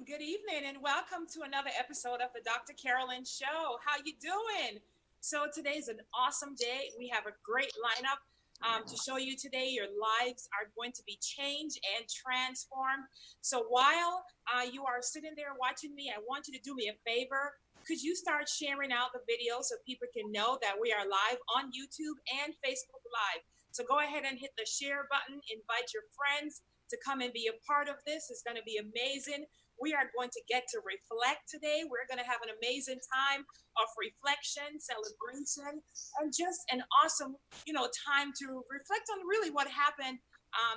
Good evening, and welcome to another episode of the Dr. Carolyn Show. How you doing? So today's an awesome day. We have a great lineup to show you today. Your lives are going to be changed and transformed. So while you are sitting there watching me, I want you to do me a favor. Could you start sharing out the video so people can know that we are live on YouTube and Facebook Live? So go ahead and hit the share button. Invite your friends to come and be a part of this. It's going to be amazing. We are going to get to reflect today. We're going to have an amazing time of reflection, celebration, and just an awesome, time to reflect on really what happened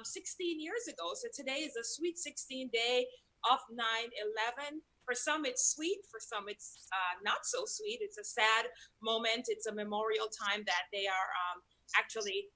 16 years ago. So today is a sweet 16 day of 9/11. For some, it's sweet. For some, it's not so sweet. It's a sad moment. It's a memorial time that they are actually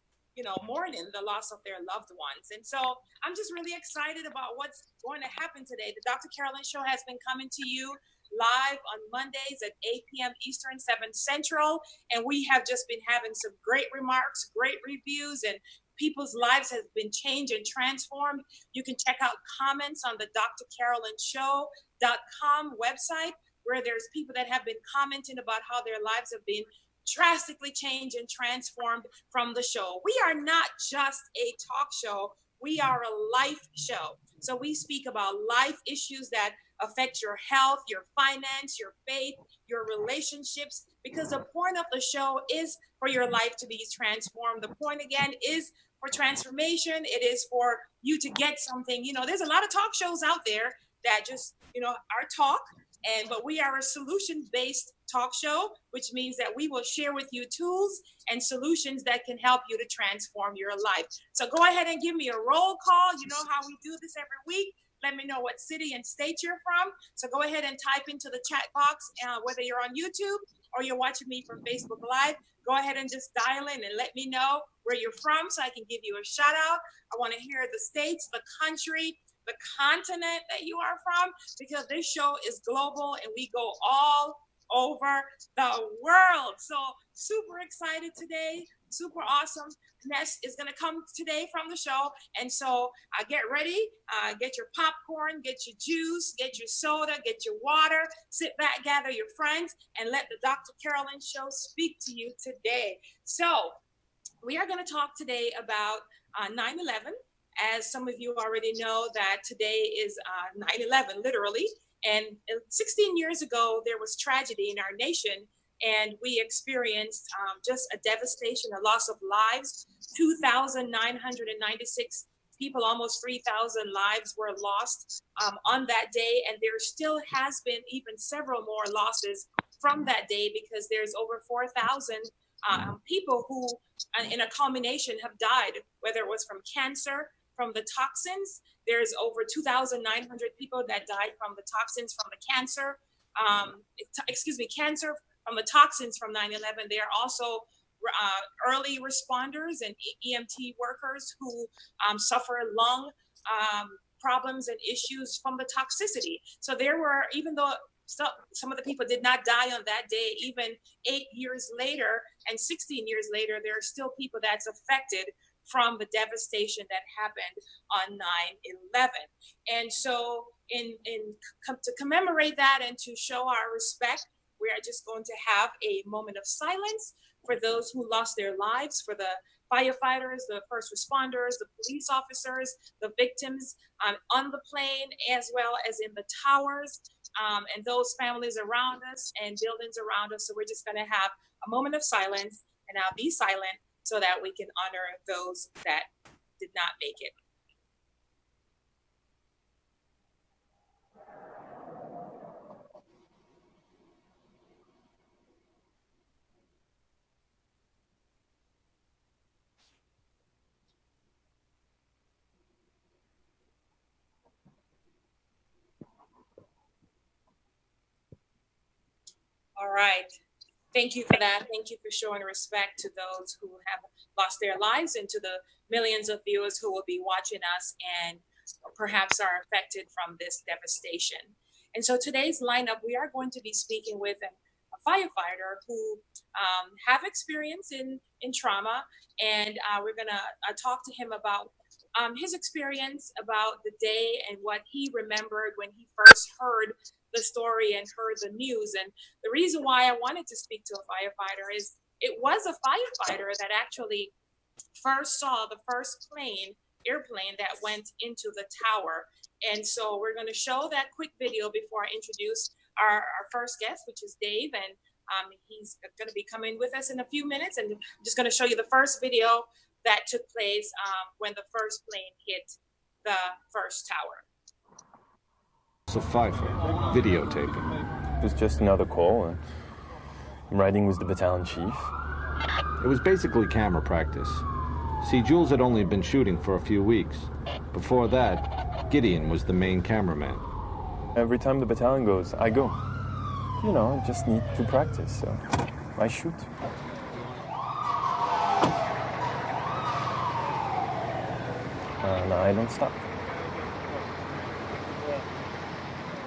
mourning the loss of their loved ones. And so I'm just really excited about what's going to happen today. The Dr. Carolyn Show has been coming to you live on Mondays at 8 p.m. Eastern, 7 Central. And we have just been having some great remarks, great reviews, and people's lives have been changed and transformed. You can check out comments on the drcarolinshow.com website, where there's people that have been commenting about how their lives have been drastically changed and transformed from the show. We are not just a talk show. We are a life show. So we speak about life issues that affect your health, your finance, your faith, your relationships, because the point of the show is for your life to be transformed. The point, again, is for transformation. It is for you to get something. There's a lot of talk shows out there that just, are talk. But we are a solution-based talk show, which means that we will share with you tools and solutions that can help you to transform your life. So go ahead and give me a roll call. You know how we do this every week. Let me know what city and state you're from. So go ahead and type into the chat box, whether you're on YouTube or you're watching me from Facebook Live. Go ahead and just dial in and let me know where you're from so I can give you a shout out. I want to hear the states, the country, the continent that you are from, because this show is global and we go all over the world. So super excited today, super awesome. Ness is going to come today from the show. And so get ready, get your popcorn, get your juice, get your soda, get your water, sit back, gather your friends, and let the Dr. Carolyn Show speak to you today. So we are going to talk today about 9/11. As some of you already know, that today is 9/11, literally. And 16 years ago, there was tragedy in our nation, and we experienced just a devastation, a loss of lives. 2,996 people, almost 3,000 lives were lost on that day. And there still has been even several more losses from that day, because there's over 4,000 people who, in a culmination, have died, whether it was from cancer, from the toxins. There's over 2,900 people that died from the toxins from the cancer. Cancer from the toxins from 9/11. There are also early responders and EMT workers who suffer lung problems and issues from the toxicity. So there were, even though some of the people did not die on that day, even 8 years later and 16 years later, there are still people that's affected from the devastation that happened on 9/11. And so to commemorate that and to show our respect, we are just going to have a moment of silence for those who lost their lives, for the firefighters, the first responders, the police officers, the victims on the plane, as well as in the towers, and those families around us and buildings around us. So we're just going to have a moment of silence, and I'll be silent so that we can honor those that did not make it. All right. Thank you for that. Thank you for showing respect to those who have lost their lives, and to the millions of viewers who will be watching us and perhaps are affected from this devastation. And so today's lineup, we are going to be speaking with a firefighter who have experience in trauma, and we're going to talk to him about his experience about the day and what he remembered when he first heard the story and heard the news. And the reason why I wanted to speak to a firefighter is it was a firefighter that actually first saw the first airplane that went into the tower. And so we're going to show that quick video before I introduce our first guest, which is Dave. And he's going to be coming with us in a few minutes. And I'm just going to show you the first video that took place when the first plane hit the first tower. It's a fifer, videotaping. It was just another call, and I'm riding with the battalion chief. It was basically camera practice. See, Jules had only been shooting for a few weeks. Before that, Gideon was the main cameraman. Every time the battalion goes, I go. You know, I just need to practice, so I shoot. And I don't stop.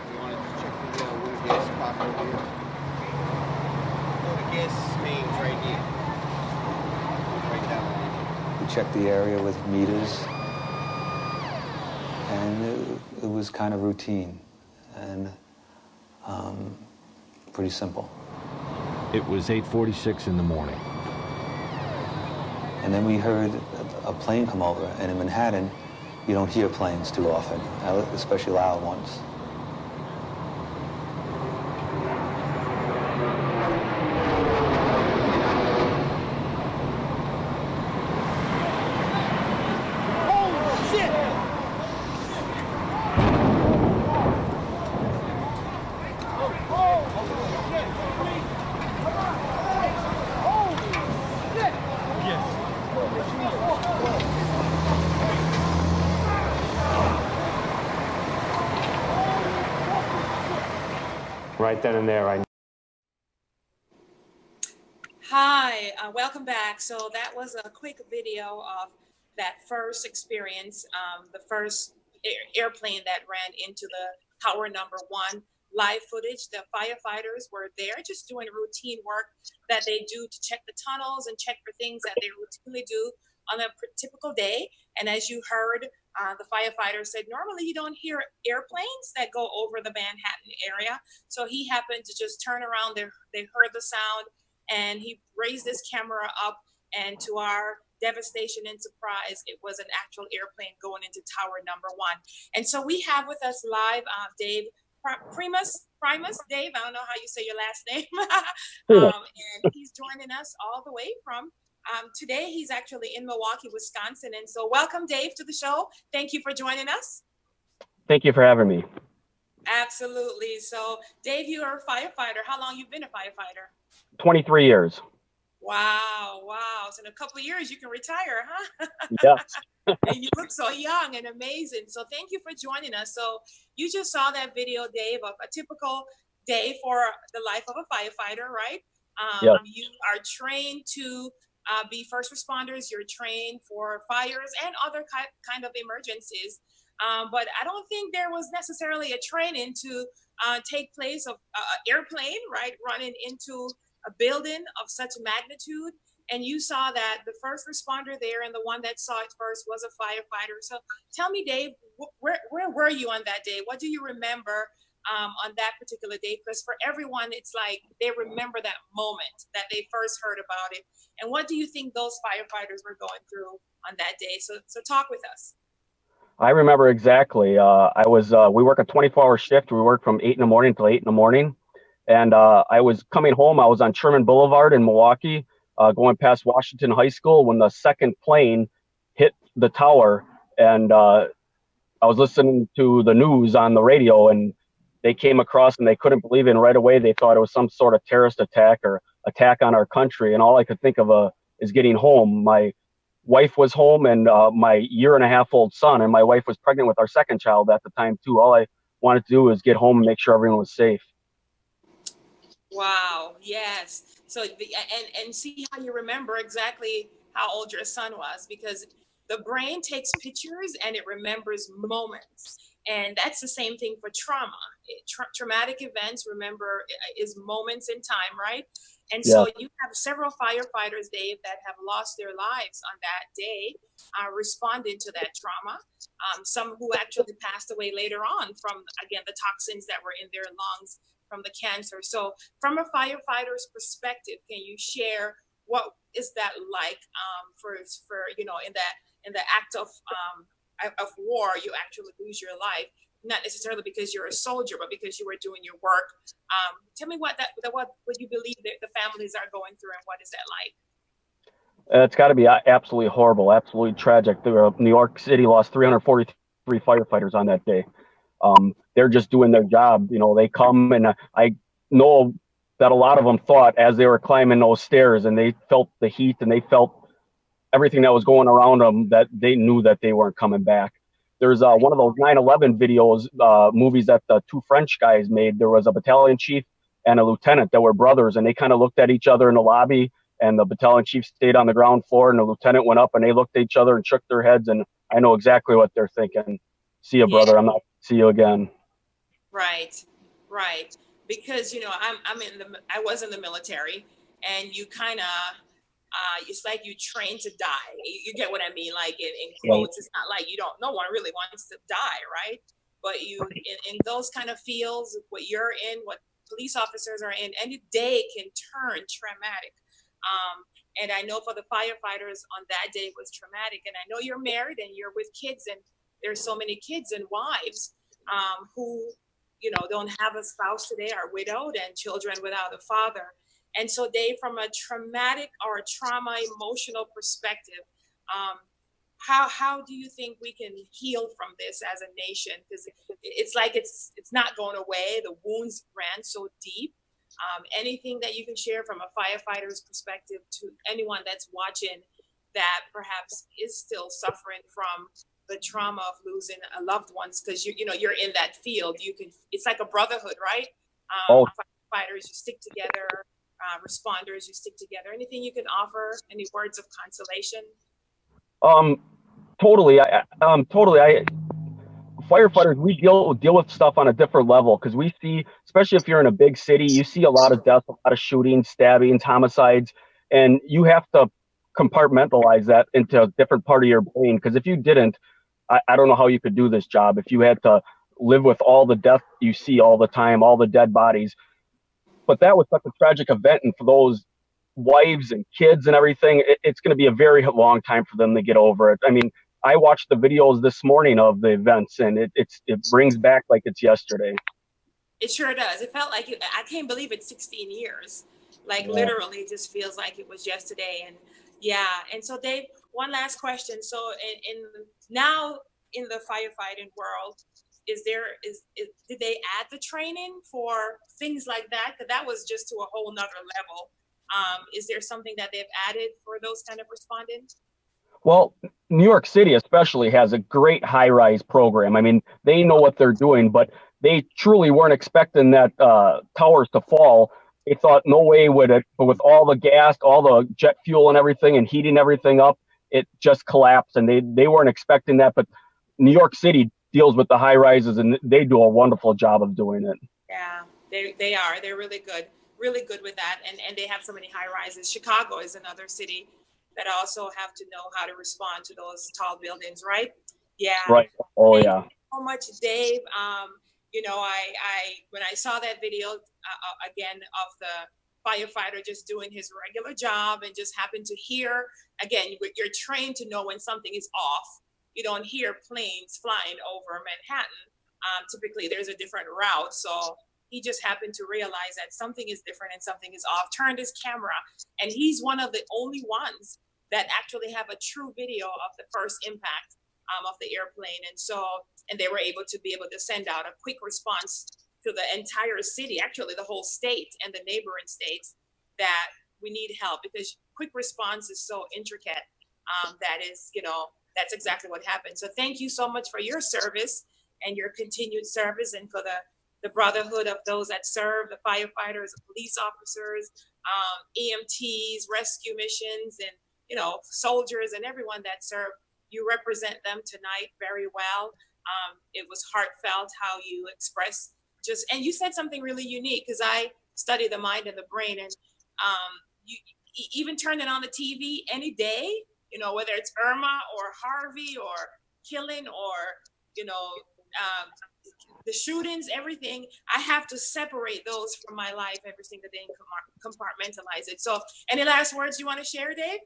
We wanted to check the water gas pop over here. The gas mains right here. Right down. We checked the area with meters, and it was kind of routine and pretty simple. It was 8:46 in the morning. And then we heard a plane come over, and in Manhattan, you don't hear planes too often, especially loud ones. Right then and there, I... Hi, welcome back. So that was a quick video of that first experience, the first airplane that ran into the tower number 1. Live footage. The firefighters were there just doing routine work that they do to check the tunnels and check for things that they routinely do on a typical day. And as you heard, the firefighter said, normally you don't hear airplanes that go over the Manhattan area. So he happened to just turn around. They heard the sound, and he raised his camera up, and to our devastation and surprise, it was an actual airplane going into tower number 1. And so we have with us live Dave Primus, Dave, I don't know how you say your last name. And he's joining us all the way from today. He's actually in Milwaukee, Wisconsin. And so welcome, Dave, to the show. Thank you for joining us. Thank you for having me. Absolutely. So Dave, you are a firefighter. How long you've been a firefighter? 23 years. Wow. Wow. So in a couple of years, you can retire, huh? Yeah. And you look so young and amazing. So thank you for joining us. So you just saw that video, Dave, of a typical day for the life of a firefighter, right? Yes. You are trained to be first responders. You're trained for fires and other kind of emergencies. But I don't think there was necessarily a training to take place of an airplane, right, running into a building of such magnitude. And you saw that the first responder there and the one that saw it first was a firefighter. So tell me, Dave, where were you on that day? What do you remember on that particular day? Because for everyone, it's like they remember that moment that they first heard about it. And what do you think those firefighters were going through on that day? So talk with us. I remember exactly. We work a 24-hour shift. We work from 8 in the morning till 8 in the morning. And I was coming home. I was on Sherman Boulevard in Milwaukee, going past Washington High School when the second plane hit the tower. And I was listening to the news on the radio, and they came across and they couldn't believe it. And right away, they thought it was some sort of terrorist attack or attack on our country. And all I could think of is getting home. My wife was home, and my 1.5-year-old son, and my wife was pregnant with our second child at the time too. All I wanted to do was get home and make sure everyone was safe. Wow. Yes. So and see how you remember exactly how old your son was, because the brain takes pictures and it remembers moments. And that's the same thing for trauma. Traumatic events, remember, is moments in time, right? And Yeah. so you have several firefighters, Dave, that have lost their lives on that day, responding to that trauma. Some who actually passed away later on from, again, the toxins that were in their lungs from the cancer. So from a firefighter's perspective, can you share what is that like for you know, in the act of war, you actually lose your life, not necessarily because you're a soldier, but because you were doing your work. Tell me what you believe that the families are going through, and what is that like? It's got to be absolutely horrible, absolutely tragic. New York City lost 343 firefighters on that day. They're just doing their job. You know, they come, and I know that a lot of them thought as they were climbing those stairs and they felt the heat and they felt everything that was going around them, that they knew that they weren't coming back. There's one of those 9/11 videos, movies that the two French guys made. There was a battalion chief and a lieutenant that were brothers, and they kind of looked at each other in the lobby, and the battalion chief stayed on the ground floor, and the lieutenant went up, and they looked at each other and shook their heads, and I know exactly what they're thinking. See you, brother. I'm not see you again. Right, right. Because, you know, I was in the military, and you kind of, it's like you train to die. You get what I mean? Like in quotes, it's not like no one really wants to die, right? But you, in those kind of fields, what you're in, what police officers are in, any day can turn traumatic. And I know for the firefighters on that day was traumatic. And I know you're married and you're with kids, and there's so many kids and wives who, you know, don't have a spouse today, are widowed, and children without a father. And so, Dave, from a traumatic or a trauma emotional perspective, how do you think we can heal from this as a nation? Because it's like it's not going away. The wounds ran so deep. Anything that you can share from a firefighter's perspective to anyone that's watching that perhaps is still suffering from the trauma of losing a loved ones, because you know you're in that field. It's like a brotherhood, right? Firefighters, you stick together. Responders, you stick together. Anything you can offer? Any words of consolation? Totally. Firefighters, we deal with stuff on a different level, because we see, especially if you're in a big city, you see a lot of deaths, a lot of shootings, stabbings, homicides, and you have to compartmentalize that into a different part of your brain. Because if you didn't, I don't know how you could do this job if you had to live with all the death you see all the time, all the dead bodies. But that was such a tragic event, and for those wives and kids and everything, it's going to be a very long time for them to get over it. I mean, I watched the videos this morning of the events, and it brings back like it's yesterday. It sure does. It felt like I can't believe it's 16 years. Like literally, it just feels like it was yesterday. And and so Dave, one last question. So now in the firefighting world, did they add the training for things like that? Because that was just to a whole nother level. Is there something that they've added for those kind of respondents? Well, New York City especially has a great high-rise program. I mean, they know what they're doing, but they truly weren't expecting that towers to fall. They thought no way would it, but with all the gas, all the jet fuel and everything and heating everything up, it just collapsed, and they weren't expecting that. But New York City deals with the high rises, and they do a wonderful job of doing it. Yeah, they are. They're really good with that. And they have so many high rises. Chicago is another city that also have to know how to respond to those tall buildings, right? Yeah. Right. Oh, Thank yeah. you so much, Dave. You know, when I saw that video again of the firefighter just doing his regular job and just happened to hear, again, you're trained to know when something is off. You don't hear planes flying over Manhattan. Typically, there's a different route. So he just happened to realize that something is different and something is off, turned his camera, and he's one of the only ones that actually have a true video of the first impact of the airplane. And they were able to send out a quick response to the entire city, actually the whole state and the neighboring states, that we need help, because quick response is so intricate. That's exactly what happened. So thank you so much for your service and your continued service, and for the brotherhood of those that serve, the firefighters, the police officers, EMTs, rescue missions, and, you know, soldiers and everyone that serve. You represent them tonight very well. It was heartfelt how you expressed and you said something really unique, because I study the mind and the brain, and You even turning on the TV any day, you know, whether it's Irma or Harvey or killing or, you know, the shootings, everything, I have to separate those from my life every single day and compartmentalize it. So any last words you want to share, Dave?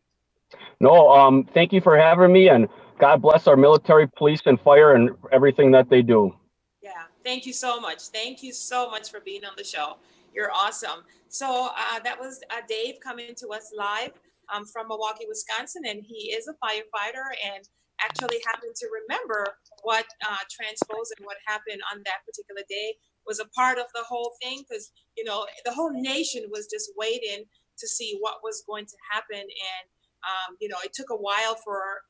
No, thank you for having me, and God bless our military, police, and fire and everything that they do. Yeah, thank you so much. Thank you so much for being on the show. You're awesome. So that was Dave coming to us live from Milwaukee, Wisconsin, and he is a firefighter and actually happened to remember what transposed and what happened on that particular day. Was a part of the whole thing, because, you know, the whole nation was just waiting to see what was going to happen. And, you know, it took a while for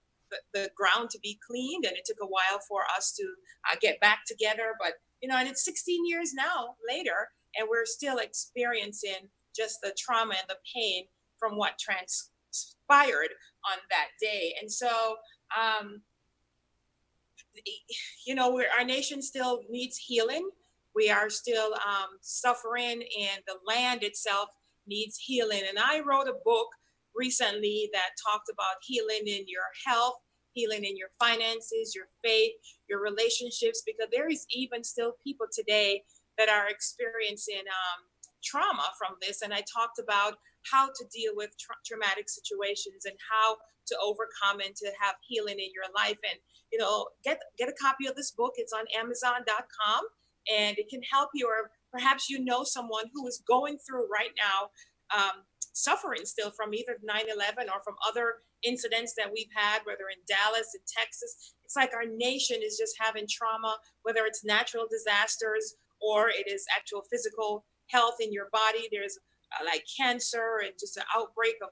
the ground to be cleaned, and it took a while for us to get back together. But, you know, and it's 16 years now later, and we're still experiencing just the trauma and the pain from what transpired on that day. And so, you know, our nation still needs healing. We are still suffering, and the land itself needs healing. And I wrote a book recently that talked about healing in your health, healing in your finances, your faith, your relationships, because there is even still people today that are experiencing trauma from this. And I talked about how to deal with traumatic situations and how to overcome and to have healing in your life. And, you know, get a copy of this book. It's on Amazon.com, and it can help you, or perhaps you know someone who is going through right now, suffering still from either 9/11 or from other incidents that we've had, whether in Dallas and Texas. It's like our nation is just having trauma, whether it's natural disasters or it is actual physical health in your body. There's like cancer and just an outbreak of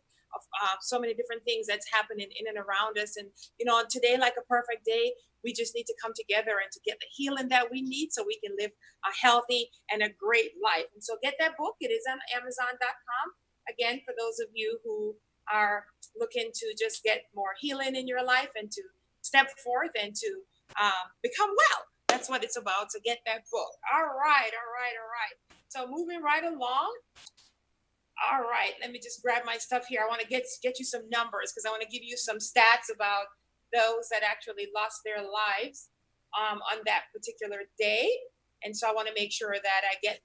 so many different things that's happening in and around us. And, you know, today, like a perfect day, we just need to come together and to get the healing that we need so we can live a healthy and a great life. And so get that book. It is on Amazon.com. Again, for those of you who are looking to just get more healing in your life and to step forth and to become well. That's what it's about. So get that book. All right. So moving right along. All right, let me just grab my stuff here. I want to get you some numbers, because I want to give you some stats about those that actually lost their lives on that particular day. And so I want to make sure that I get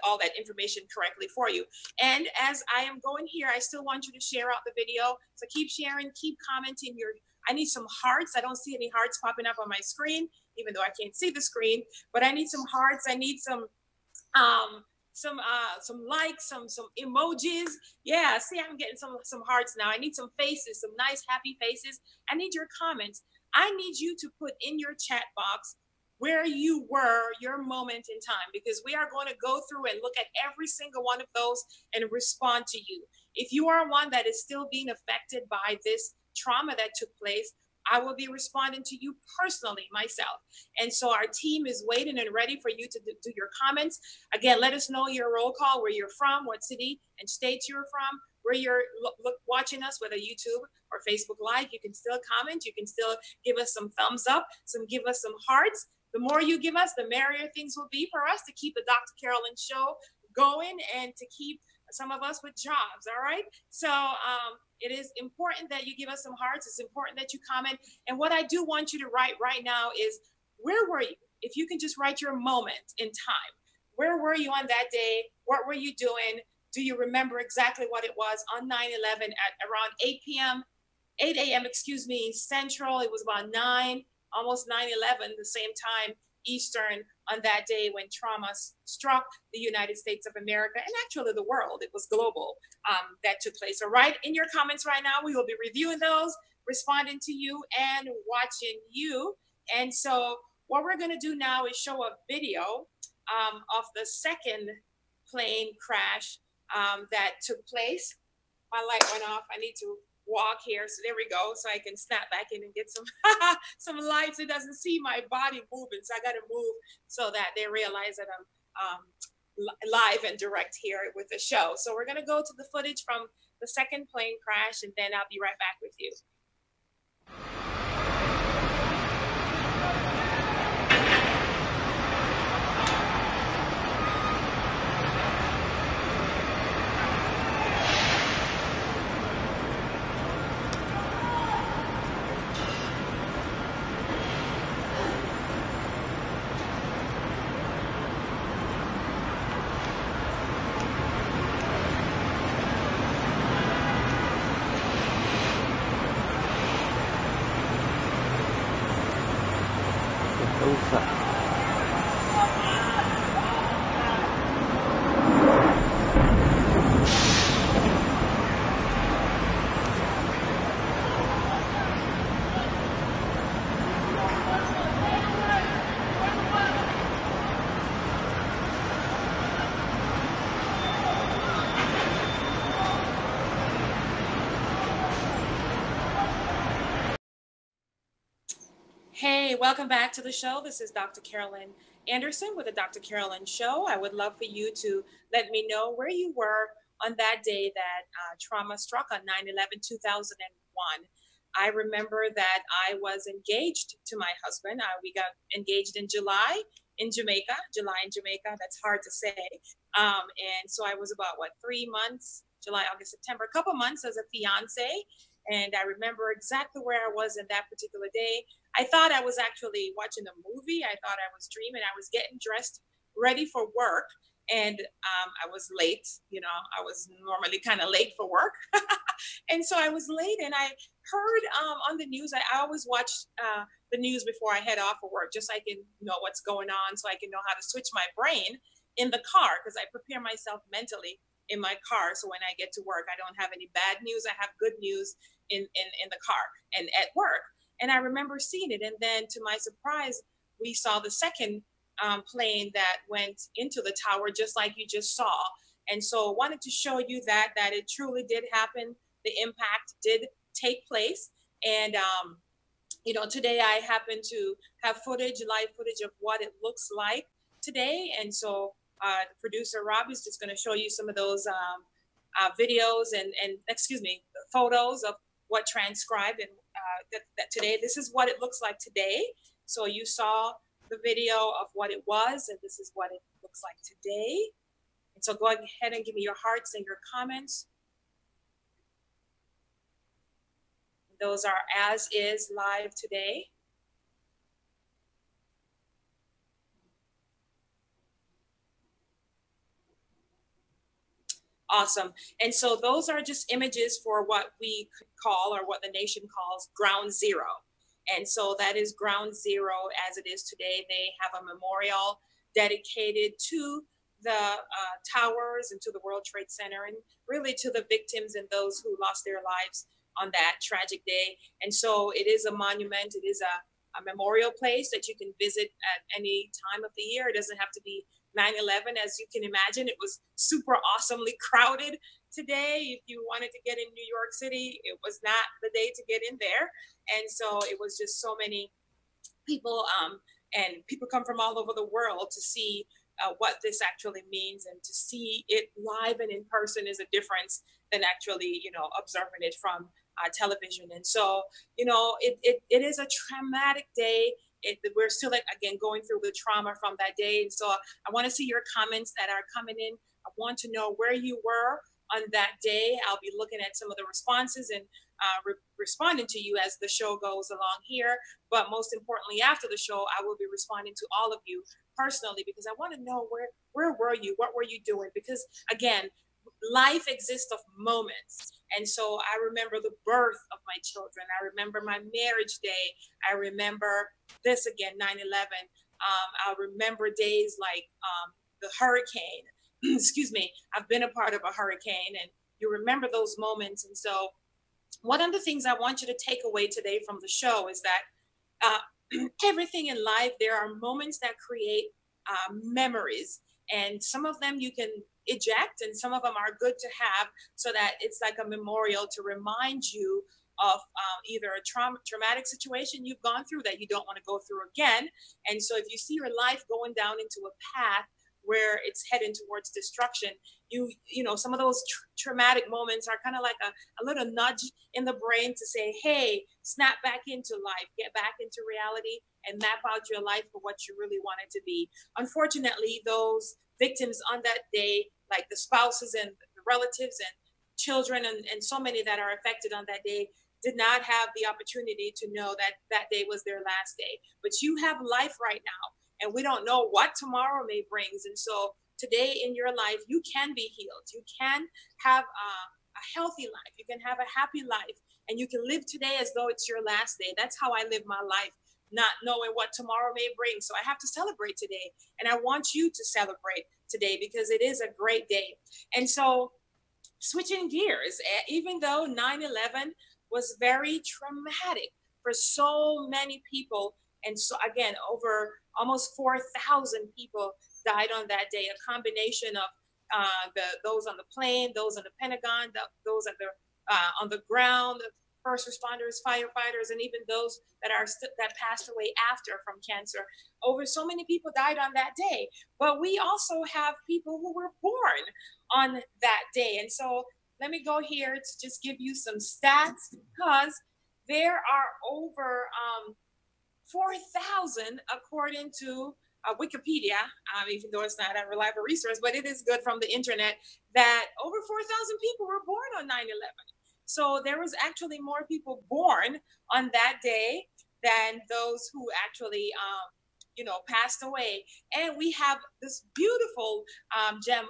all that information correctly for you. And as I am going here, I still want you to share out the video. So keep sharing, keep commenting. I need some hearts. I don't see any hearts popping up on my screen, even though I can't see the screen, but I need some hearts. I need some likes, some emojis. Yeah, see, I'm getting some hearts now. I need some faces, some nice happy faces. I need your comments. I need you to put in your chat box where you were, your moment in time, because we are going to go through and look at every single one of those and respond to you. If you are one that is still being affected by this trauma that took place, I will be responding to you personally myself. And so our team is waiting and ready for you to do your comments. Again, let us know your roll call, where you're from, what city and state you're from, where you're watching us, whether YouTube or Facebook Live. You can still comment. You can still give us some thumbs up, give us some hearts. The more you give us, the merrier things will be for us to keep the Dr. Carolyn show going and to keep some of us with jobs. All right. So it is important that you give us some hearts. It's important that you comment. And what I do want you to write right now is, where were you? If you can just write your moment in time. Where were you on that day? What were you doing? Do you remember exactly what it was on 9/11 at around 8 a.m. Central? It was about almost 9/11, the same time Eastern on that day when trauma struck the United States of America and actually the world. It was global that took place. So write in your comments right now. We will be reviewing those, responding to you, and watching you. And so what we're going to do now is show a video of the second plane crash that took place. My light went off. I need to walk here. So there we go. So I can snap back in and get some lights. It doesn't see my body moving. So I got to move so that they realize that I'm live and direct here with the show. So we're going to go to the footage from the second plane crash, and then I'll be right back with you. Hey, welcome back to the show. This is Dr. Carolyn Anderson with the Dr. Carolyn Show. I would love for you to let me know where you were on that day that trauma struck on 9/11/2001. I remember that I was engaged to my husband. We got engaged in July in Jamaica. July in Jamaica, that's hard to say. And so I was about, 3 months, July, August, September, a couple months as a fiance. And I remember exactly where I was in that particular day. I thought I was actually watching a movie. I thought I was dreaming. I was getting dressed, ready for work. And I was late. You know, I was normally kind of late for work. And so I was late, and I heard on the news, I always watch the news before I head off for work, just so I can know what's going on, so I can know how to switch my brain in the car, because I prepare myself mentally in my car. So when I get to work, I don't have any bad news. I have good news in the car and at work. And I remember seeing it. And then to my surprise, we saw the second plane that went into the tower, just like you just saw. And so I wanted to show you that it truly did happen. The impact did take place. And, you know, today I happen to have live footage of what it looks like today. And so the producer, Rob, is just going to show you some of those videos and photos of what transcribed, and that today, this is what it looks like today. So you saw the video of what it was, and this is what it looks like today. And so go ahead and give me your hearts and your comments. Those are as is live today. Awesome. And so those are just images for what we could call, or what the nation calls, ground zero. And so that is ground zero as it is today. They have a memorial dedicated to the towers and to the World Trade Center, and really to the victims and those who lost their lives on that tragic day. And so it is a monument. It is a memorial place that you can visit at any time of the year. It doesn't have to be 9/11, as you can imagine. It was super awesomely crowded today. If you wanted to get in New York City, it was not the day to get in there. And so it was just so many people, and people come from all over the world to see what this actually means, and to see it live and in person is a difference than actually, you know, observing it from television. And so, you know, it is a traumatic day. We're still, again, going through the trauma from that day. And so I want to see your comments that are coming in. I want to know where you were on that day. I'll be looking at some of the responses and responding to you as the show goes along here. But most importantly, after the show, I will be responding to all of you personally, because I want to know where were you? What were you doing? Because, again, life exists of moments. And so I remember the birth of my children. I remember my marriage day. I remember this again, 9/11. I remember days like the hurricane. Excuse me. I've been a part of a hurricane, and you remember those moments. And so one of the things I want you to take away today from the show is that everything in life, there are moments that create memories. And some of them you can eject, and some of them are good to have, so that it's like a memorial to remind you of either a traumatic situation you've gone through that you don't want to go through again. And so if you see your life going down into a path where it's heading towards destruction, you know, some of those traumatic moments are kind of like a little nudge in the brain to say, hey, snap back into life, get back into reality, and map out your life for what you really want it to be. Unfortunately, those victims on that day, like the spouses and the relatives and children and so many that are affected on that day, did not have the opportunity to know that that day was their last day. But you have life right now, and we don't know what tomorrow may brings. And so today in your life, you can be healed. You can have a healthy life. You can have a happy life, and you can live today as though it's your last day. That's how I live my life. not knowing what tomorrow may bring. So I have to celebrate today. And I want you to celebrate today because it is a great day. And so switching gears, even though 9/11 was very traumatic for so many people, and so again, over almost 4,000 people died on that day, a combination of those on the plane, those on the Pentagon, those on the ground, the first responders, firefighters, and even those that passed away after from cancer. Over so many people died on that day. But we also have people who were born on that day. And so let me go here to just give you some stats, because there are over 4,000 according to Wikipedia, even though it's not a reliable resource, but it is good from the internet, that over 4,000 people were born on 9/11. So there was actually more people born on that day than those who actually, passed away. And we have this beautiful gem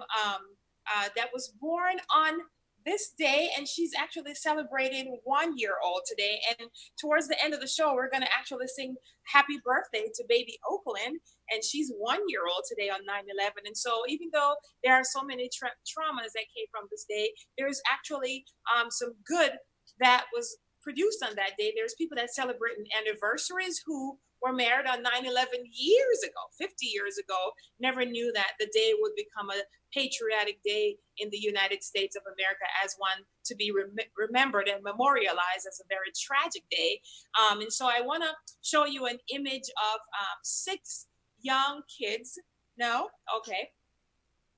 that was born on this day, and she's actually celebrating 1 year old today. And towards the end of the show, we're going to actually sing happy birthday to baby Oakland, and she's 1 year old today on 9/11. And so even though there are so many traumas that came from this day, there's actually some good that was produced on that day. There's people that celebrate anniversaries who were married on 9/11 years ago, 50 years ago, never knew that the day would become a patriotic day in the United States of America, as one to be remembered and memorialized as a very tragic day. And so I want to show you an image of 6 young kids. No? Okay.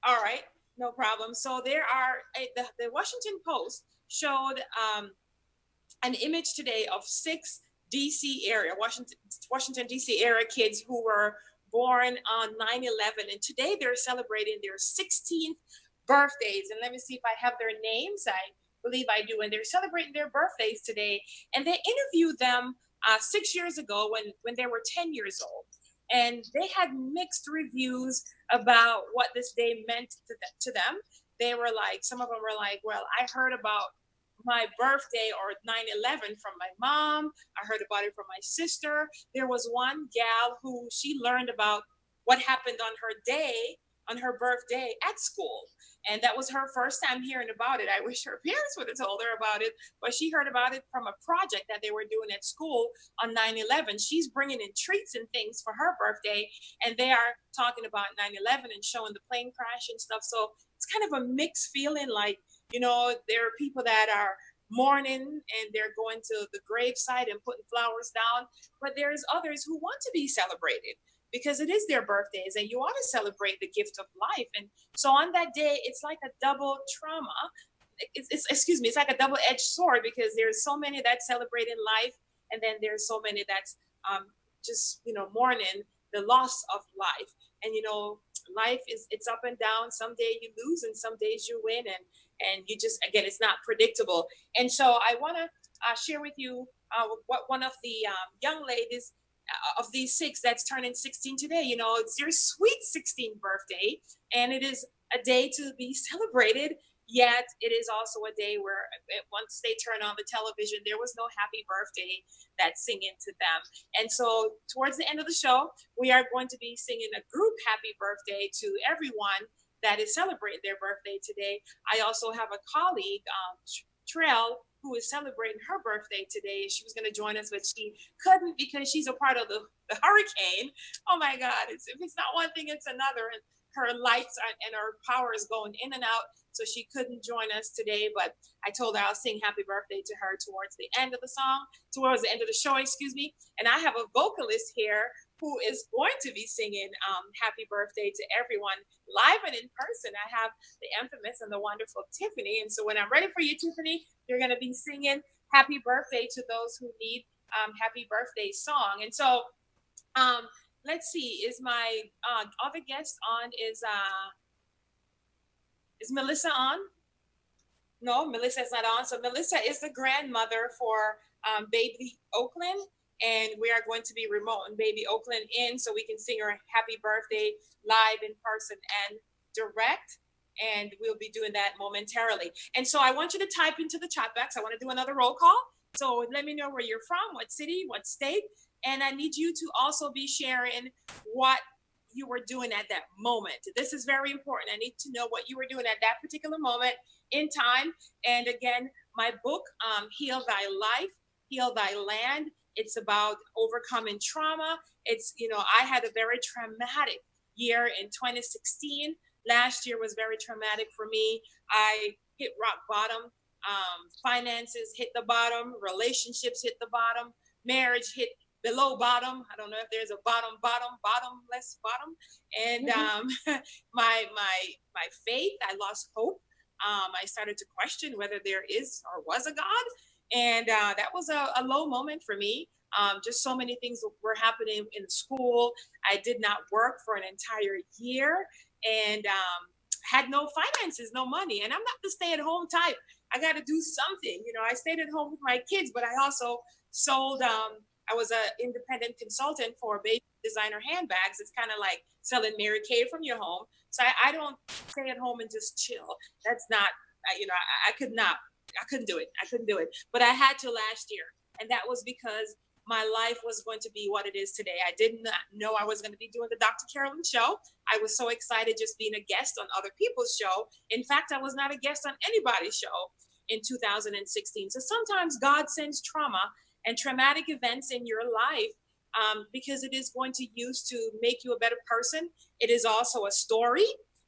All right. No problem. So there are, the Washington Post showed an image today of 6 DC area, Washington DC area kids who were born on 9/11, and today they're celebrating their 16th birthdays. And let me see if I have their names. I believe I do. And they're celebrating their birthdays today. And they interviewed them 6 years ago when they were 10 years old. And they had mixed reviews about what this day meant to them. They were like, some of them were like, well, I heard about my birthday or 9/11 from my mom. I heard about it from my sister. There was one gal who she learned about what happened on her birthday at school. And that was her first time hearing about it. I wish her parents would have told her about it, but she heard about it from a project that they were doing at school on 9/11. She's bringing in treats and things for her birthday, and they are talking about 9/11 and showing the plane crash and stuff. So it's kind of a mixed feeling, like, there are people that are mourning and they're going to the gravesite and putting flowers down, but there's others who want to be celebrated because it is their birthdays and you want to celebrate the gift of life. And so on that day, it's like a double trauma. It's like a double-edged sword, because there's so many that celebrate in life, and then there's so many that's just mourning the loss of life. And life it's up and down. Some days you lose and some days you win, and you just, again, it's not predictable. And so I want to share with you what one of the young ladies of these 6 that's turning 16 today, it's their sweet 16th birthday, and it is a day to be celebrated. Yet it is also a day where once they turn on the television, there was no happy birthday that's singing to them. And so towards the end of the show, we are going to be singing a group happy birthday to everyone that is celebrating their birthday today. I also have a colleague, Trell, who is celebrating her birthday today. She was going to join us, but she couldn't because she's a part of the hurricane. Oh my God, if it's not one thing, it's another. And her lights and her power is going in and out, so she couldn't join us today. But I told her I'll sing happy birthday to her towards the end of the show, excuse me. And I have a vocalist here who is going to be singing happy birthday to everyone live and in person. I have the infamous and the wonderful Tiffany. And so when I'm ready for you, Tiffany, you're going to be singing happy birthday to those who need happy birthday song. And so let's see, is my other guest on? Is Melissa on? No, Melissa is not on. So Melissa is the grandmother for baby Oakland, and we are going to be remoting baby Oakland in so we can sing her happy birthday live in person and direct. And we'll be doing that momentarily. And so I want you to type into the chat box. I want to do another roll call. So let me know where you're from, what city, what state. And I need you to also be sharing what you were doing at that moment. This is very important. I need to know what you were doing at that particular moment in time. And again, my book, Heal Thy Life, Heal Thy Land. It's about overcoming trauma. It's, you know, I had a very traumatic year in 2016. Last year was very traumatic for me. I hit rock bottom. Finances hit the bottom. Relationships hit the bottom. Marriage hit below bottom. I don't know if there's a bottomless bottom. And my faith, I lost hope. I started to question whether there is or was a God. And that was a low moment for me. Just so many things were happening in school. I did not work for an entire year and had no finances, no money. And I'm not the stay-at-home type. I got to do something. You know, I stayed at home with my kids, but I also sold, I was an independent consultant for baby designer handbags. It's kind of like selling Mary Kay from your home. So I don't stay at home and just chill. That's not, you know, I couldn't do it. I couldn't do it. But I had to last year. And that was because my life was going to be what it is today. I did not know I was going to be doing the Dr. Carolyn show. I was so excited just being a guest on other people's show. In fact, I was not a guest on anybody's show in 2016. So sometimes God sends trauma and traumatic events in your life because it is going to use to make you a better person. It is also a story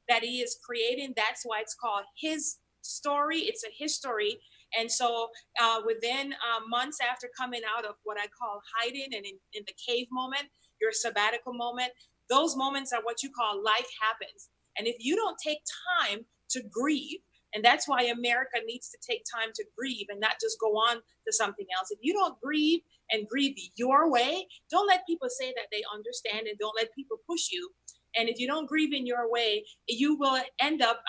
that he is creating. That's why it's called his story. It's a history. And so within months after coming out of what I call hiding and in the cave moment, your sabbatical moment, those moments are what you call life happens. And if you don't take time to grieve, and that's why America needs to take time to grieve and not just go on to something else. If you don't grieve and grieve your way, don't let people say that they understand and don't let people push you. And if you don't grieve in your way, you will end up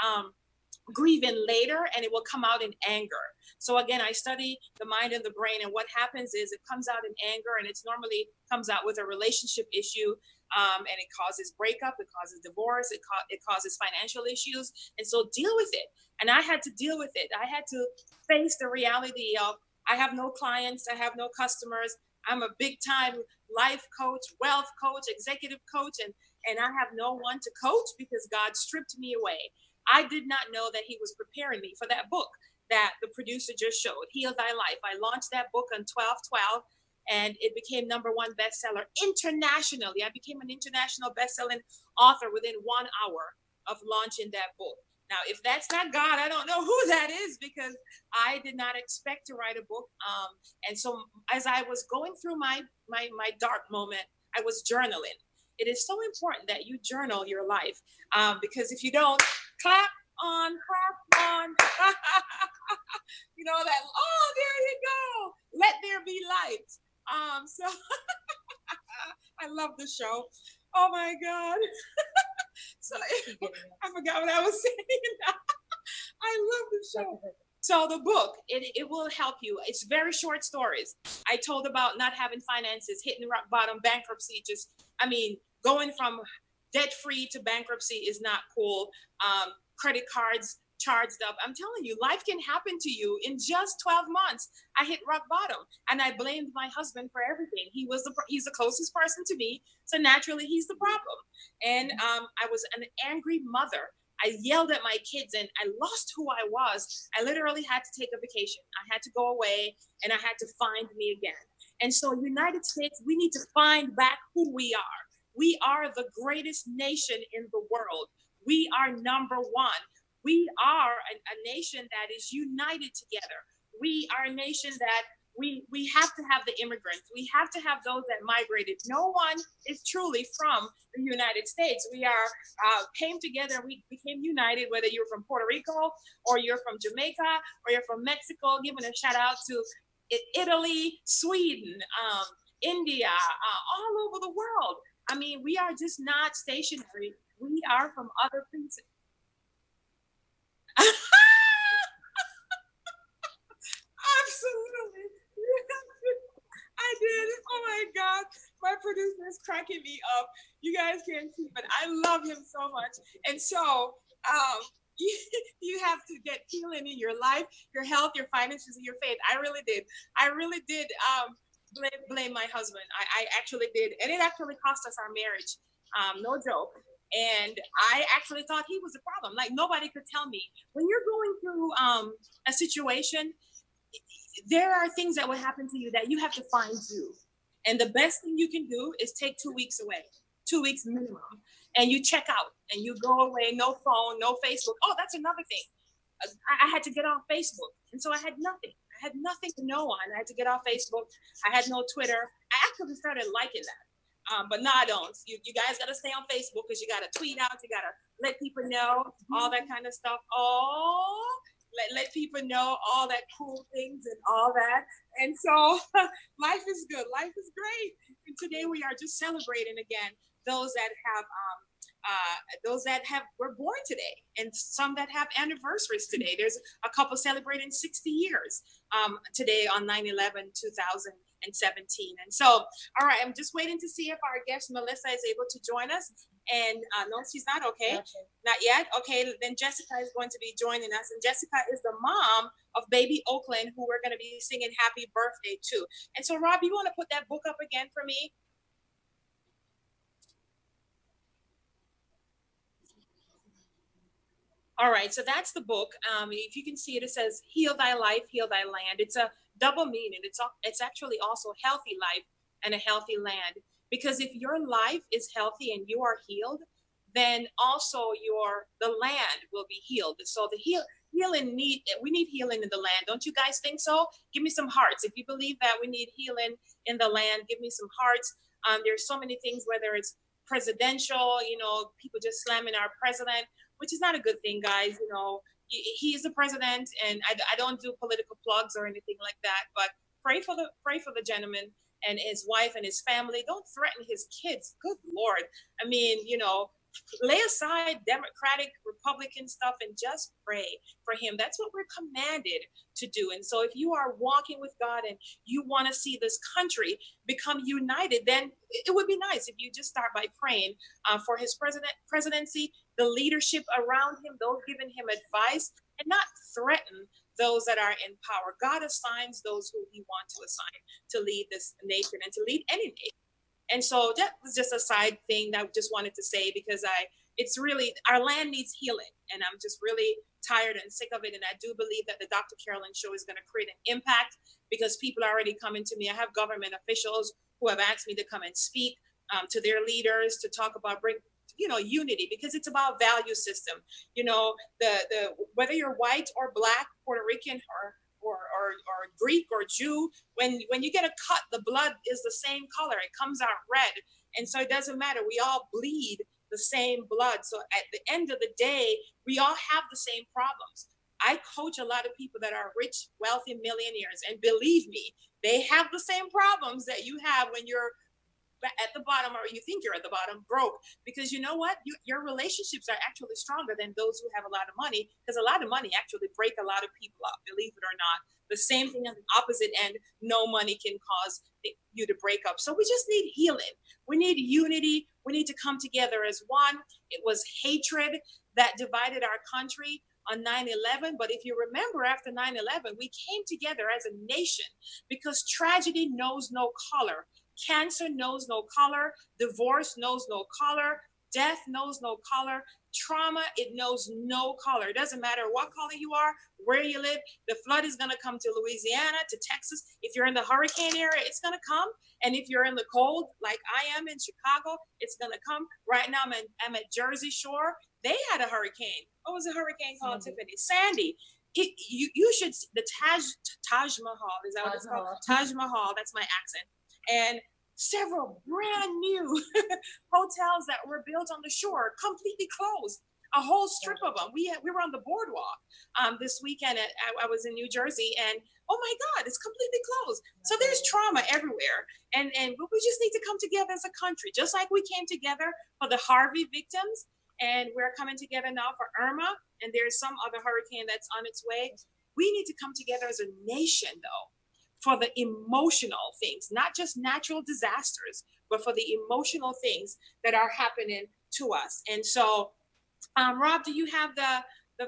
grieving later and it will come out in anger. So again, I study the mind and the brain, and what happens is it comes out in anger, and it's normally comes out with a relationship issue, and it causes breakup, it causes divorce, it causes financial issues. And so deal with it. And I had to deal with it. I had to face the reality of I have no clients, I have no customers. I'm a big time life coach, wealth coach, executive coach, and I have no one to coach because God stripped me away. I did not know that he was preparing me for that book that the producer just showed, Heal Thy Life. I launched that book on 12/12, and it became #1 bestseller internationally. I became an international bestselling author within 1 hour of launching that book. Now, if that's not God, I don't know who that is, because I did not expect to write a book. And so as I was going through my dark moment, I was journaling. It is so important that you journal your life, because if you don't, clap on. You know that, oh, there you go. Let there be light. So I love the show. Oh my God. So I forgot what I was saying. I love the show. So the book, it will help you. It's very short stories. I told about not having finances, hitting rock bottom, bankruptcy, going from debt-free to bankruptcy is not cool. Credit cards charged up. I'm telling you, life can happen to you in just 12 months. I hit rock bottom, and I blamed my husband for everything. He's the closest person to me, so naturally he's the problem. And I was an angry mother. I yelled at my kids, and I lost who I was. I literally had to take a vacation. I had to go away, and I had to find me again. And so United States, we need to find back who we are. We are the greatest nation in the world. We are #1. We are a nation that is united together. We are a nation that we have to have the immigrants. We have to have those that migrated. No one is truly from the United States. We came together. We became united, whether you're from Puerto Rico or you're from Jamaica or you're from Mexico, giving a shout out to Italy, Sweden, India, all over the world. I mean, we are just not stationary. We are from other places. Absolutely. I did. Oh my God. My producer is cracking me up. You guys can't see, but I love him so much. And so you have to get healing in your life, your health, your finances, and your faith. I really did. blame my husband. I actually did, and it actually cost us our marriage. No joke. And I actually thought he was the problem. Like nobody could tell me when you're going through a situation, there are things that will happen to you that you have to find you. And the best thing you can do is take 2 weeks away, 2 weeks minimum, and you check out and you go away, no phone, no Facebook. Oh, that's another thing. I had to get off Facebook. And so I had nothing. I had nothing to know on. I had to get off Facebook. I had no Twitter. I actually started liking that. But no, I don't. You guys got to stay on Facebook because you got to tweet out. You got to let people know all that kind of stuff. Oh, let people know all that cool things and all that. And so life is good. Life is great. And today we are just celebrating again those that were born today and some that have anniversaries today. There's a couple celebrating 60 years today on 9/11/2017. And so, all right, I'm just waiting to see if our guest Melissa is able to join us. And no, she's not. Okay, not yet. Okay, then Jessica is going to be joining us, and Jessica is the mom of baby Oakland, who we're going to be singing happy birthday to. And so, Rob, you want to put that book up again for me? All right, so that's the book. If you can see it, it says "Heal Thy Life, Heal Thy Land." It's a double meaning. It's actually also healthy life and a healthy land. Because if your life is healthy and you are healed, then also the land will be healed. So the healing we need healing in the land. Don't you guys think so? Give me some hearts. If you believe that we need healing in the land, give me some hearts. There's so many things, whether it's presidential, people just slamming our president, which is not a good thing, guys. He is the president, and I don't do political plugs or anything like that, but pray for the gentleman and his wife and his family. Don't threaten his kids. Good Lord. I mean, lay aside Democratic, Republican stuff and just pray for him. That's what we're commanded to do. And so if you are walking with God and you want to see this country become united, then it would be nice if you just start by praying for his presidency, the leadership around him, those giving him advice, and not threaten those that are in power. God assigns those who he wants to assign to lead this nation and to lead any nation. And so that was just a side thing that I just wanted to say, because it's really, our land needs healing, and I'm just really tired and sick of it. And I do believe that the Dr. Carolyn show is going to create an impact, because people are already coming to me. I have government officials who have asked me to come and speak to their leaders to talk about unity, because it's about value system. The whether you're white or black, Puerto Rican or Greek or Jew, when you get a cut, the blood is the same color. It comes out red. And so it doesn't matter. We all bleed the same blood. So at the end of the day, we all have the same problems. I coach a lot of people that are rich, wealthy millionaires. And believe me, they have the same problems that you have when you're at the bottom, or you think you're at the bottom, broke. Because you know what? Your relationships are actually stronger than those who have a lot of money, because a lot of money actually break a lot of people up, believe it or not. The same thing on the opposite end, no money can cause you to break up. So we just need healing. We need unity. We need to come together as one. It was hatred that divided our country on 9/11. But if you remember, after 9/11, we came together as a nation, because tragedy knows no color. Cancer knows no color. Divorce knows no color. Death knows no color. Trauma, it knows no color. It doesn't matter what color you are, where you live. The flood is going to come to Louisiana, to Texas. If you're in the hurricane area, it's going to come. And if you're in the cold, like I am in Chicago, it's going to come. Right now, I'm at Jersey Shore. They had a hurricane. What was the hurricane called, Tiffany? Sandy. You should, the Taj Mahal, is that what it's called? Taj Mahal, that's my accent. And several brand new hotels that were built on the shore completely closed, a whole strip of them. We were on the boardwalk this weekend. I was in New Jersey, and oh my God, it's completely closed. So there's trauma everywhere, and we just need to come together as a country, just like we came together for the Harvey victims, and we're coming together now for Irma, and there's some other hurricane that's on its way. We need to come together as a nation, though, for the emotional things, not just natural disasters, but for the emotional things that are happening to us. And so, Rob, do you have the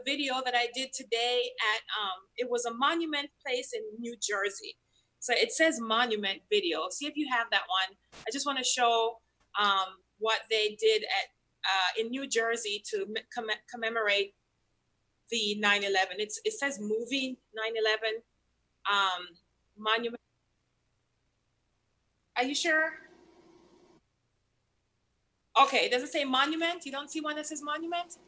video that I did today at, it was a monument place in New Jersey. So it says monument video. See if you have that one. I just want to show what they did at in New Jersey to commemorate the 9/11. It says movie 9/11 monument. Are you sure? Okay, does it say monument? You don't see one that says monument?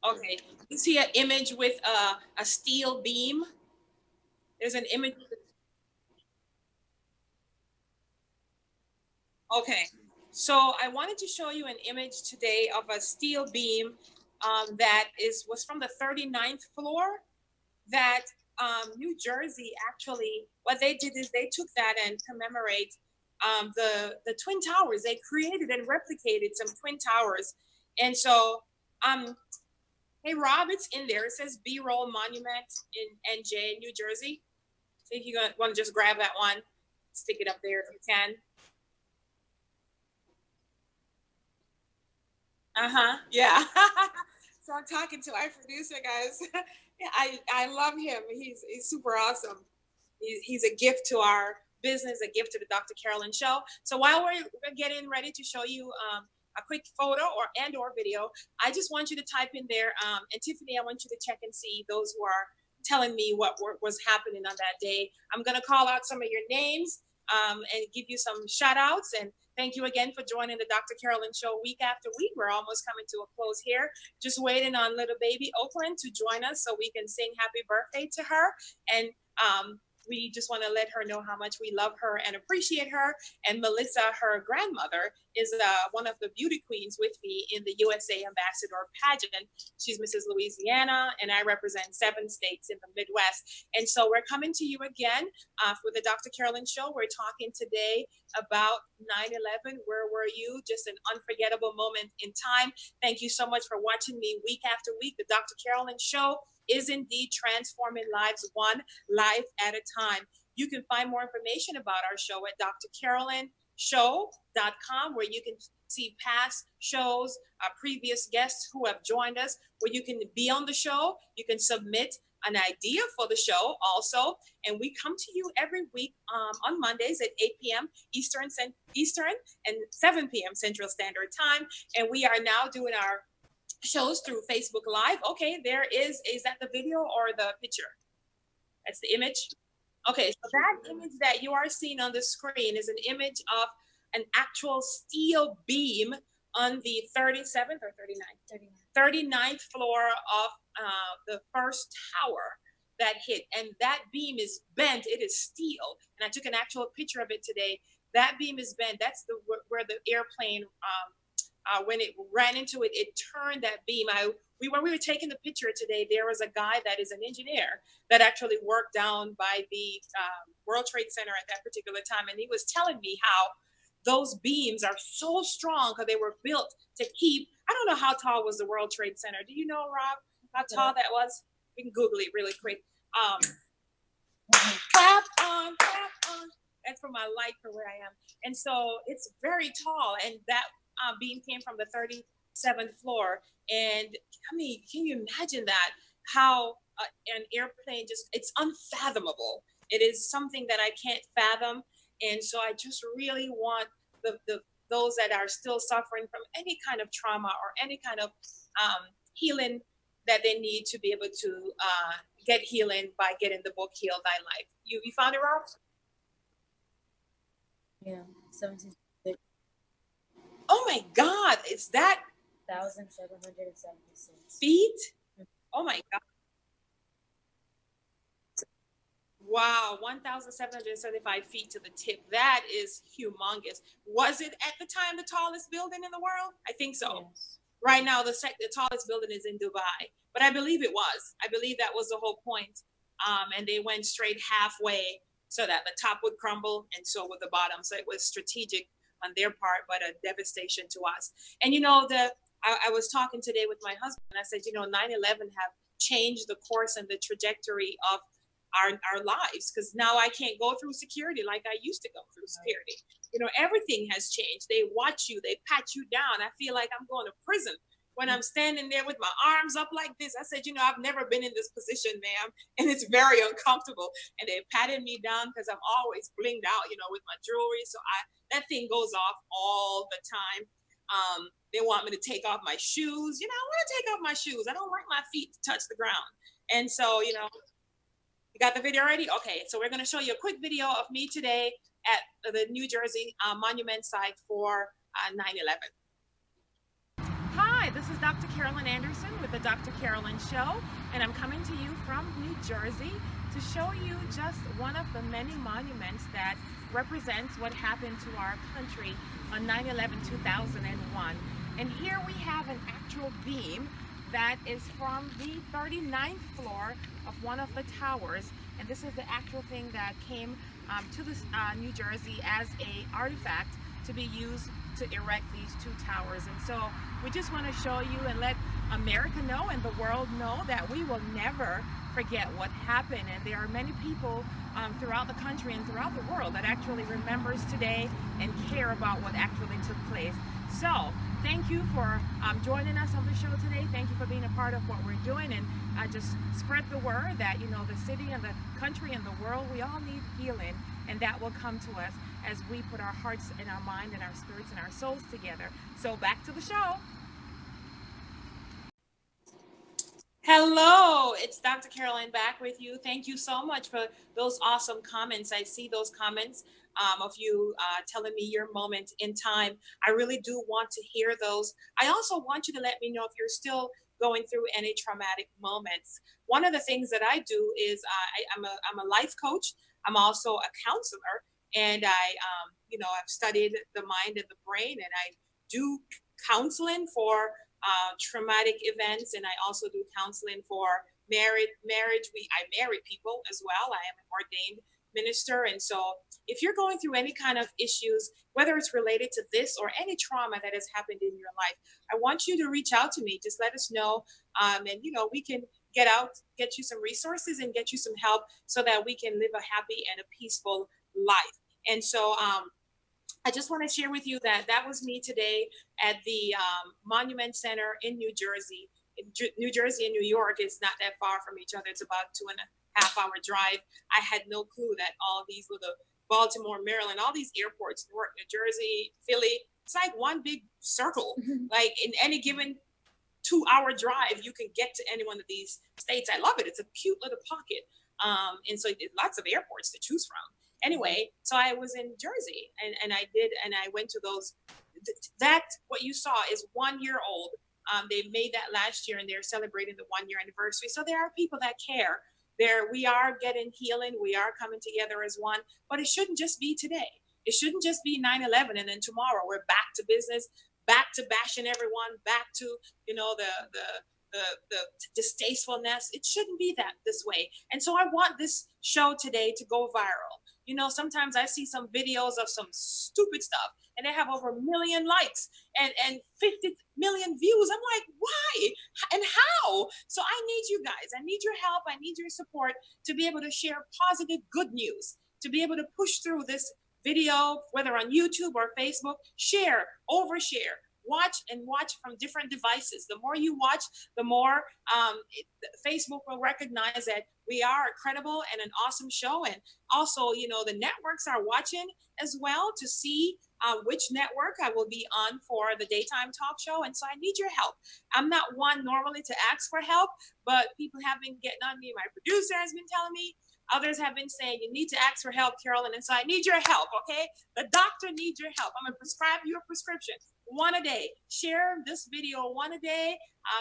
Okay, you see an image with a steel beam. There's an image. Okay, so I wanted to show you an image today of a steel beam that was from the 39th floor. That New Jersey actually, what they did is they took that and commemorate the Twin Towers. They created and replicated some Twin Towers, and so hey Rob, it's in there. It says B-roll monument in NJ, New Jersey. So if you want to just grab that one, stick it up there if you can. Yeah. So I'm talking to our producer, guys. Yeah, I love him. He's super awesome. He's a gift to our business, a gift to the Dr. Carolyn Show. So while we're getting ready to show you a quick photo or video, I just want you to type in there. And Tiffany, I want you to check and see those who are telling me what was happening on that day. I'm going to call out some of your names and give you some shout outs. And thank you again for joining the Dr. Carolyn Show week after week. We're almost coming to a close here. Just waiting on little baby Oakland to join us so we can sing happy birthday to her. And we just want to let her know how much we love her and appreciate her. And Melissa, her grandmother, is one of the beauty queens with me in the USA Ambassador pageant. She's Mrs. Louisiana, and I represent 7 states in the Midwest. And so we're coming to you again with the Dr. Carolyn Show. We're talking today about 9/11. Where were you? Just an unforgettable moment in time. Thank you so much for watching me week after week. The Dr. Carolyn Show is indeed transforming lives one life at a time. You can find more information about our show at drcarolinshow.com, where you can see past shows, previous guests who have joined us, where you can be on the show. You can submit an idea for the show also. And we come to you every week on Mondays at 8 p.m. Eastern and 7 p.m. Central Standard Time. And we are now doing our shows through Facebook Live. Okay, is that the video or the picture? That's the image. Okay, so that image that you are seeing on the screen is an image of an actual steel beam on the 37th or 39th floor of the first tower that hit. And that beam is bent. It is steel. And I took an actual picture of it today. That beam is bent. That's where the airplane when it ran into it, it turned that beam. When we were taking the picture today, there was a guy that is an engineer that actually worked down by the World Trade Center at that particular time. And he was telling me how those beams are so strong because they were built to keep, I don't know how tall was the World Trade Center. Do you know, Rob, how tall that was? We can Google it really quick. Clap on. That's for my light for where I am. And so it's very tall. And that beam came from the 37th floor. And I mean, can you imagine that? How an airplane it's unfathomable. It is something that I can't fathom. And so I just really want those that are still suffering from any kind of trauma or any kind of healing that they need to be able to get healing by getting the book Heal Thy Life. You found it, Rob? Yeah, 17. Oh my God, is that 1,776 feet? Oh my God. Wow, 1,775 feet to the tip. That is humongous. Was it at the time the tallest building in the world? I think so. Yes. Right now, the tallest building is in Dubai, but I believe it was. I believe that was the whole point. And they went straight halfway so that the top would crumble and so would the bottom. So it was strategic on their part, but a devastation to us. And you know, I was talking today with my husband, and I said, you know, 9/11 have changed the course and the trajectory of our lives, because now I can't go through security like I used to go through security. You know, everything has changed. They watch you, they pat you down. I feel like I'm going to prison when I'm standing there with my arms up like this. I said, you know, I've never been in this position, ma'am, and it's very uncomfortable. And they patted me down because I'm always blinged out, you know, with my jewelry. So that thing goes off all the time. They want me to take off my shoes. You know, I want to take off my shoes. I don't like my feet to touch the ground. And so, you know, you got the video ready? Okay, so we're going to show you a quick video of me today at the New Jersey monument site for 9/11. Hi, this is Dr. Carolyn Anderson with the Dr. Carolyn Show, and I'm coming to you from New Jersey to show you just one of the many monuments that represents what happened to our country on 9/11/2001. And here we have an actual beam that is from the 39th floor of one of the towers, and this is the actual thing that came to this New Jersey as a artifact to be used to erect these two towers. And so we just want to show you and let America know and the world know that we will never forget what happened. And there are many people throughout the country and throughout the world that actually remembers today and care about what actually took place. So thank you for joining us on the show today. Thank you for being a part of what we're doing, and just spread the word that, you know, the city and the country and the world, we all need healing, and that will come to us as we put our hearts and our mind and our spirits and our souls together. So back to the show. Hello, it's Dr. Carolyn back with you. Thank you so much for those awesome comments. I see those comments of you telling me your moment in time. I really do want to hear those. I also want you to let me know if you're still going through any traumatic moments. One of the things that I do is I'm a life coach. I'm also a counselor, and you know, I've studied the mind and the brain, and I do counseling for traumatic events, and I also do counseling for marriage. I marry people as well. I am an ordained minister, and so if you're going through any kind of issues, whether it's related to this or any trauma that has happened in your life, I want you to reach out to me. Just let us know, and you know, we can get you some resources and get you some help so that we can live a happy and a peaceful life. And so I just want to share with you that that was me today at the Monument Center in New Jersey. New Jersey and New York is not that far from each other. It's about 2.5 hour drive. I had no clue that all these little Baltimore, Maryland, all these airports, Newark, New Jersey, Philly, it's like one big circle. Like in any given 2-hour drive, you can get to any one of these states. I love it. It's a cute little pocket. And so lots of airports to choose from. Anyway, so I was in Jersey, and I went to those. That what you saw is 1 year old. They made that last year, and they're celebrating the 1 year anniversary. So there are people that care. We are getting healing. We are coming together as one, but it shouldn't just be today. It shouldn't just be 9/11 and then tomorrow we're back to business, back to bashing everyone, back to, you know, the distastefulness. It shouldn't be this way. And so I want this show today to go viral. You know, sometimes I see some videos of some stupid stuff and they have over 1 million likes and 50 million views. I'm like, why and how? So I need you guys. I need your help. I need your support to be able to share positive, good news, to be able to push through this video, whether on YouTube or Facebook. Share, overshare. Watch from different devices. The more you watch, the more Facebook will recognize that we are a credible and an awesome show. And also, you know, the networks are watching as well to see which network I will be on for the daytime talk show. And so I need your help. I'm not one normally to ask for help, but people have been getting on me. My producer has been telling me. Others have been saying, you need to ask for help, Carolyn. And so I need your help, okay? The doctor needs your help. I'm going to prescribe you a prescription, 1 a day. Share this video 1 a day.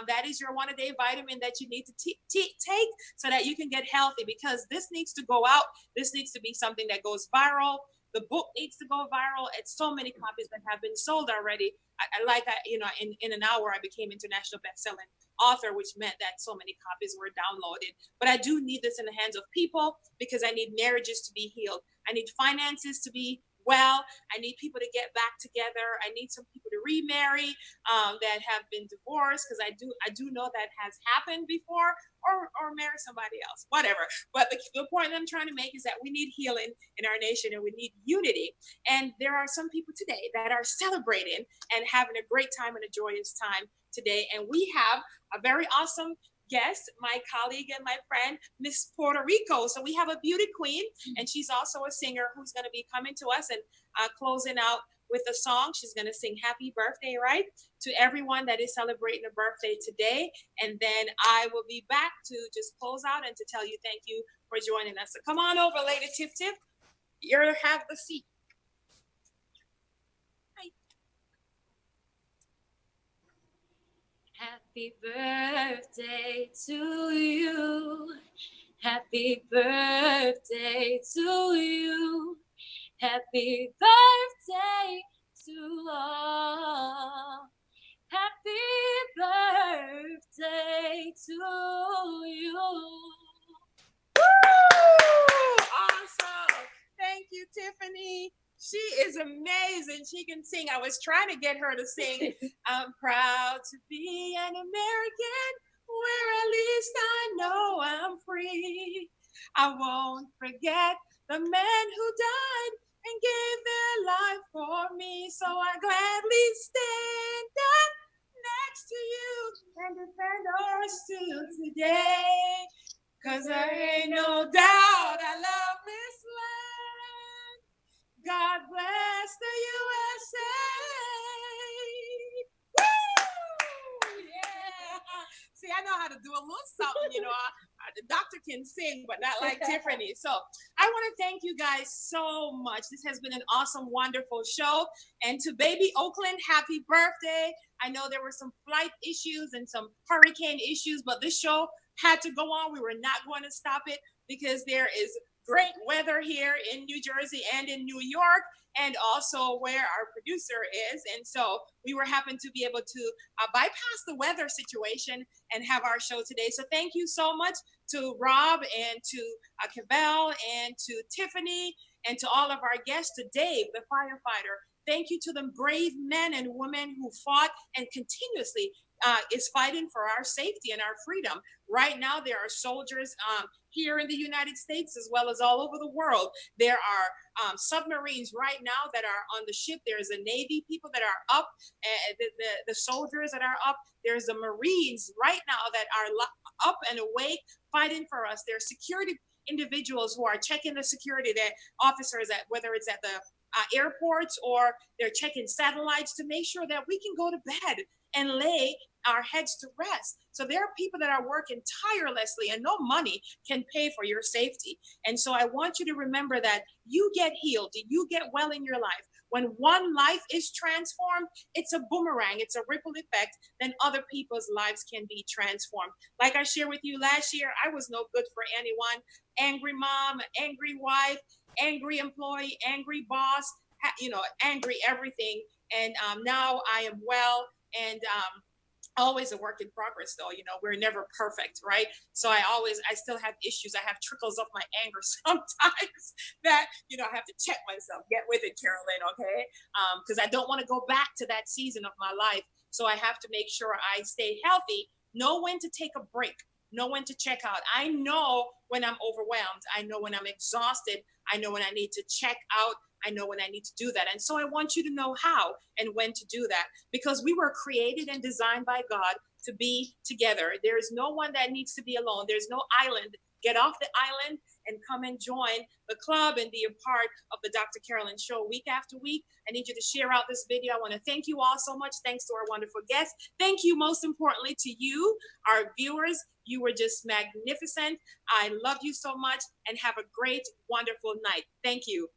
That is your 1 a day vitamin that you need to take so that you can get healthy, because this needs to go out. This needs to be something that goes viral. The book needs to go viral. It's so many copies that have been sold already. You know, in an hour, I became international best-selling author, which meant that so many copies were downloaded. But I do need this in the hands of people because I need marriages to be healed. I need finances to be well. I need people to get back together. I need some people to remarry that have been divorced, because I do know that has happened before, or marry somebody else, whatever. But the point I'm trying to make is that we need healing in our nation, and we need unity. And there are some people today that are celebrating and having a great time and a joyous time today. And we have a very awesome guest, my colleague and my friend, Miss Puerto Rico. So we have a beauty queen, and she's also a singer who's going to be coming to us and closing out with a song. She's going to sing happy birthday, right, to everyone that is celebrating a birthday today. And then I will be back to just close out and to tell you thank you for joining us. So come on over, Lady Tiff Tiff. You have the seat. Happy birthday to you. Happy birthday to you. Happy birthday to all. Happy birthday to you. Woo! Awesome. Thank you, Tiffany. She is amazing. She can sing. I was trying to get her to sing, I'm proud to be an American, where at least I know I'm free. I won't forget the men who died and gave their life for me. So I gladly stand up next to you and defend ours till today. 'Cause there ain't no doubt I love this land. God bless the USA. Woo! Yeah. See, I know how to do a little something, you know. The doctor can sing, but not like Tiffany. So I want to thank you guys so much. This has been an awesome, wonderful show. And to baby Oakland, happy birthday. I know there were some flight issues and some hurricane issues, but this show had to go on. We were not going to stop it because there is great weather here in New Jersey and in New York, and also where our producer is. And so we were happy to be able to bypass the weather situation and have our show today. So thank you so much to Rob and to Cabell and to Tiffany and to all of our guests, to Dave, the firefighter. Thank you to the brave men and women who fought and continuously is fighting for our safety and our freedom. Right now, there are soldiers here in the United States as well as all over the world. There are submarines right now that are on the ship. There's a Navy people that are up, the soldiers that are up. There's the Marines right now that are up and awake fighting for us. There's security individuals who are checking the security, that officers, at whether it's at the airports or they're checking satellites to make sure that we can go to bed and lay our heads to rest. So there are people that are working tirelessly, and no money can pay for your safety. And so I want you to remember that you get healed, you get well in your life. When one life is transformed, it's a boomerang, it's a ripple effect, then other people's lives can be transformed. Like I shared with you last year, I was no good for anyone. Angry mom, angry wife, angry employee, angry boss, angry everything. And now I am well, and always a work in progress though. We're never perfect, right? So I still have issues. I have trickles of my anger sometimes that, I have to check myself. Get with it, Carolyn, okay? Because I don't want to go back to that season of my life. So I have to make sure I stay healthy, know when to take a break, know when to check out. I know when I'm overwhelmed. I know when I'm exhausted. I know when I need to check out. I know when I need to do that. And so I want you to know how and when to do that, because we were created and designed by God to be together. There is no one that needs to be alone. There's no island. Get off the island and come and join the club and be a part of the Dr. Carolyn Show week after week. I need you to share out this video. I want to thank you all so much. Thanks to our wonderful guests. Thank you, most importantly, to you, our viewers. You were just magnificent. I love you so much, and have a great, wonderful night. Thank you.